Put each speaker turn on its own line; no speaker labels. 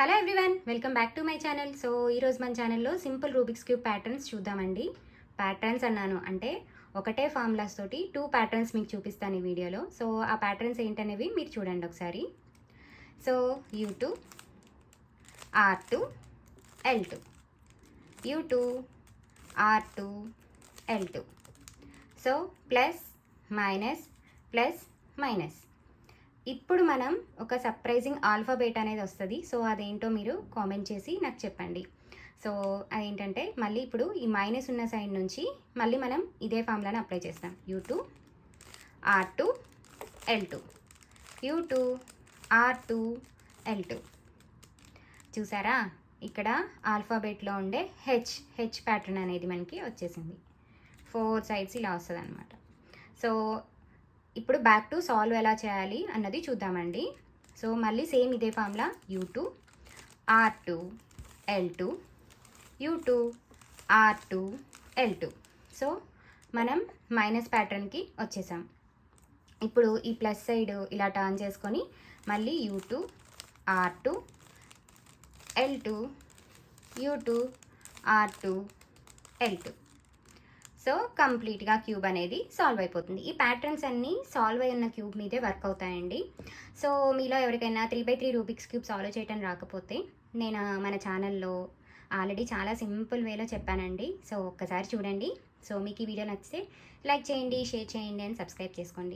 Hello everyone, welcome back to my channel. So ఈరోజు మన ఛానల్లో సింపుల్ రూబిక్స్ క్యూబ్ ప్యాటర్న్స్ చూద్దామండి. ప్యాటర్న్స్ అన్నాను అంటే ఒకటే ఫార్ములాస్ తోటి 2 ప్యాటర్న్స్ మీకు చూపిస్తాను ఈ వీడియోలో. సో ఆ ప్యాటర్న్స్ ఏంటనేవి మీరు చూడండి ఒకసారి. So U2 R2 L2 U2 R2 L2. So plus minus plus minus. ఇప్పుడు మనం ఒక సర్ప్రైజింగ్ ఆల్ఫాబెట్ అనేది వస్తుంది. సో అదేంటో మీరు కామెంట్ చేసి నాకు చెప్పండి. సో అదేంటంటే మళ్ళీ ఇప్పుడు ఈ మైనస్ ఉన్న సైడ్ నుంచి మళ్ళీ మనం ఇదే ఫార్ములాని అప్లై చేస్తాం. U2 R2 L2 U2 R2 L2. చూసారా, ఇక్కడ ఆల్ఫాబెట్లో ఉండే హెచ్ ప్యాటర్న్ అనేది మనకి వచ్చేసింది. 4 సైడ్స్ ఇలా వస్తుంది అనమాట. సో ఇప్పుడు బ్యాక్ టు సాల్వ్ ఎలా చేయాలి అన్నది చూద్దామండి. సో మళ్ళీ సేమ్ ఇదే formula U2 R2 L2 U2 R2 L2. So మనం మైనస్ ప్యాటర్న్కి వచ్చేసాం. ఇప్పుడు ఈ ప్లస్ సైడ్ ఇలా టర్న్ చేసుకొని మళ్ళీ U2 R2 L2 U2 R2 L2. So కంప్లీట్గా క్యూబ్ అనేది సాల్వ్ అయిపోతుంది. ఈ ప్యాటర్న్స్ అన్నీ సాల్వ్ అయి ఉన్న క్యూబ్ మీదే వర్క్ అవుతాయండి. సో మీలో ఎవరికైనా 3x3 రూబిక్స్ క్యూబ్ సాల్వ్ చేయడం రాకపోతే నేను మన ఛానల్లో ఆల్రెడీ చాలా సింపుల్ వేలో చెప్పానండి. సో ఒక్కసారి చూడండి. సో మీకు ఈ వీడియో నచ్చితే లైక్ చేయండి, షేర్ చేయండి అండ్ సబ్స్క్రైబ్ చేసుకోండి.